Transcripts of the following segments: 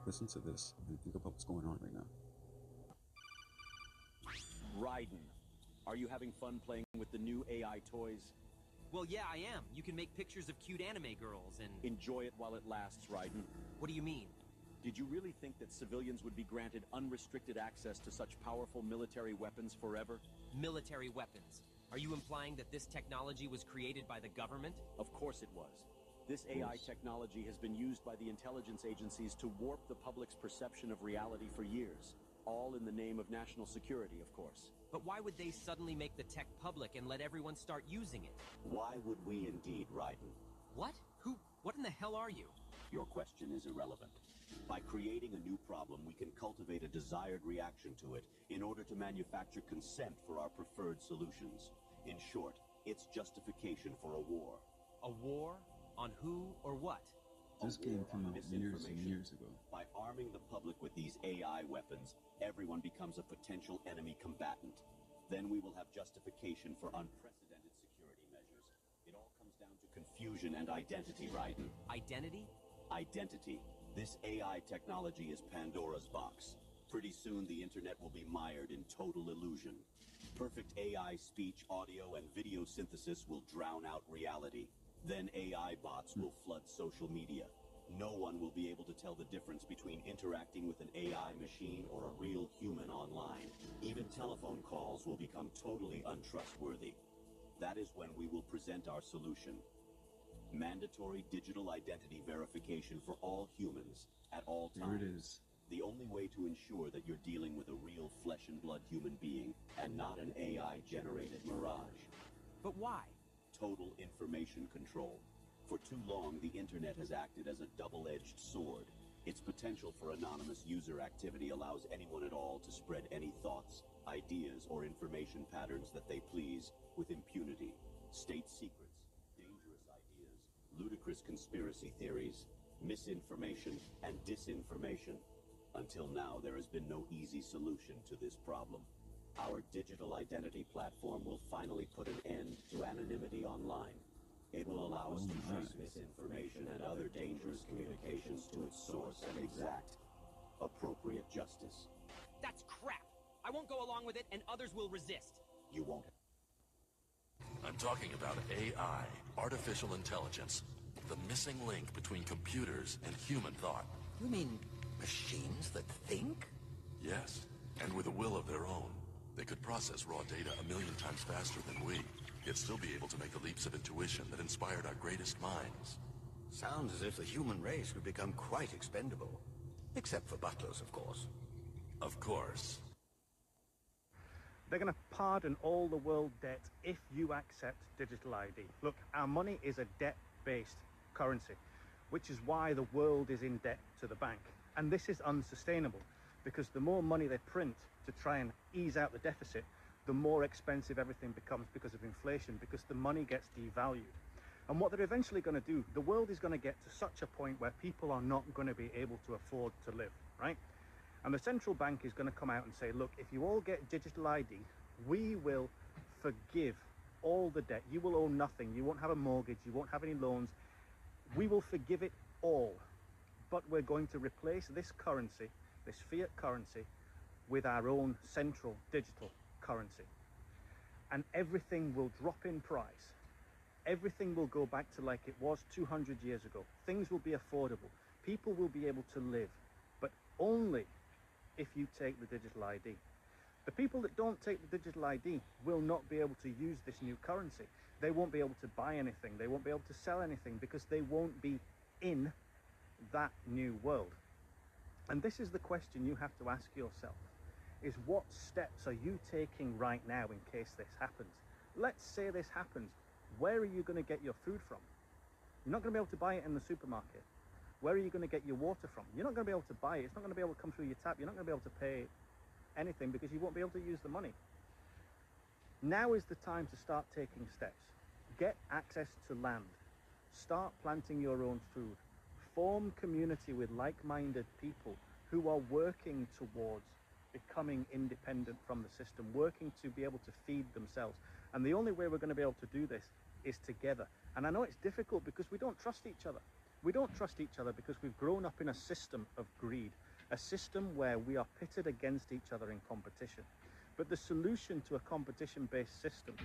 Listen to this and think about what's going on right now. Raiden, are you having fun playing with the new AI toys? Well, yeah, I am. You can make pictures of cute anime girls and... Enjoy it while it lasts, Raiden. What do you mean? Did you really think that civilians would be granted unrestricted access to such powerful military weapons forever? Military weapons? Are you implying that this technology was created by the government? Of course it was. This AI technology has been used by the intelligence agencies to warp the public's perception of reality for years. All in the name of national security, of course. But why would they suddenly make the tech public and let everyone start using it? Why would we indeed, Raiden? What? What in the hell are you? Your question is irrelevant. By creating a new problem, we can cultivate a desired reaction to it in order to manufacture consent for our preferred solutions. In short, it's justification for a war. A war? On who or what? This game came out years and years ago. By arming the public with these AI weapons, everyone becomes a potential enemy combatant. Then we will have justification for unprecedented security measures. It all comes down to confusion and identity, Raiden. Identity? Identity. This AI technology is Pandora's box. Pretty soon the internet will be mired in total illusion. Perfect AI speech, audio, and video synthesis will drown out reality. Then AI bots will flood social media. No one will be able to tell the difference between interacting with an AI machine or a real human online. Even telephone calls will become totally untrustworthy. That is when we will present our solution. Mandatory digital identity verification for all humans at all times. There it is. The only way to ensure that you're dealing with a real flesh and blood human being and not an AI-generated mirage. But why? Total information control. For too long, the internet has acted as a double-edged sword. Its potential for anonymous user activity allows anyone at all to spread any thoughts, ideas, or information patterns that they please with impunity. State secrets, dangerous ideas, ludicrous conspiracy theories, misinformation, and disinformation. Until now, there has been no easy solution to this problem. Our digital identity platform will finally put an end to anonymity online. It will allow us to trace misinformation and other dangerous communications to its source and exact appropriate justice. That's crap! I won't go along with it, and others will resist. You won't. I'm talking about AI, artificial intelligence, the missing link between computers and human thought. You mean machines that think? Yes, and with a will of their own. They could process raw data 1,000,000 times faster than we, yet still be able to make the leaps of intuition that inspired our greatest minds. Sounds as if the human race would become quite expendable. Except for butlers, of course. Of course. They're going to pardon all the world debt if you accept digital ID. Look, our money is a debt-based currency, which is why the world is in debt to the bank. And this is unsustainable, because the more money they print to try and ease out the deficit, the more expensive everything becomes because of inflation, because the money gets devalued. And what they're eventually going to do, the world is going to get to such a point where people are not going to be able to afford to live, right? And the central bank is going to come out and say, look, if you all get digital ID, we will forgive all the debt. You will owe nothing. You won't have a mortgage. You won't have any loans. We will forgive it all. But we're going to replace this currency, this fiat currency, with our own central digital currency. And everything will drop in price. Everything will go back to like it was 200 years ago. Things will be affordable. People will be able to live, but only if you take the digital ID. The people that don't take the digital ID will not be able to use this new currency. They won't be able to buy anything. They won't be able to sell anything because they won't be in that new world. And this is the question you have to ask yourself, is what steps are you taking right now in case this happens? Let's say this happens. Where are you going to get your food from? You're not going to be able to buy it in the supermarket. Where are you going to get your water from? You're not going to be able to buy it. It's not going to be able to come through your tap. You're not going to be able to pay anything because you won't be able to use the money. Now is the time to start taking steps. Get access to land. Start planting your own food. Form community with like-minded people who are working towards becoming independent from the system, working to be able to feed themselves. And the only way we're going to be able to do this is together. And I know it's difficult because we don't trust each other. We don't trust each other because we've grown up in a system of greed, a system where we are pitted against each other in competition. But the solution to a competition-based system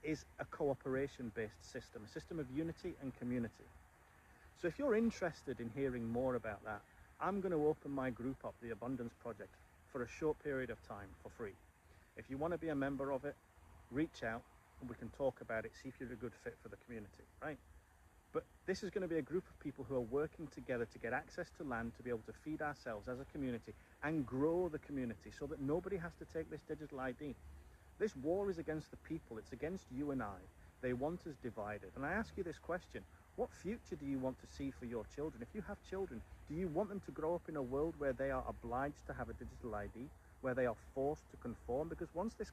is a cooperation-based system, a system of unity and community. So if you're interested in hearing more about that, I'm going to open my group up, the Abundance Project, for a short period of time for free. If you want to be a member of it, reach out and we can talk about it, see if you're a good fit for the community, right? But this is going to be a group of people who are working together to get access to land, to be able to feed ourselves as a community and grow the community so that nobody has to take this digital ID. This war is against the people. It's against you and I. They want us divided. And I ask you this question: what future do you want to see for your children? If you have children, do you want them to grow up in a world where they are obliged to have a digital ID, where they are forced to conform? Because once this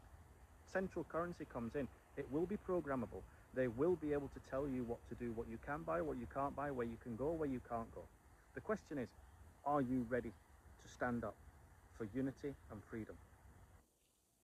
central currency comes in, it will be programmable. They will be able to tell you what to do, what you can buy, what you can't buy, where you can go, where you can't go. The question is, are you ready to stand up for unity and freedom?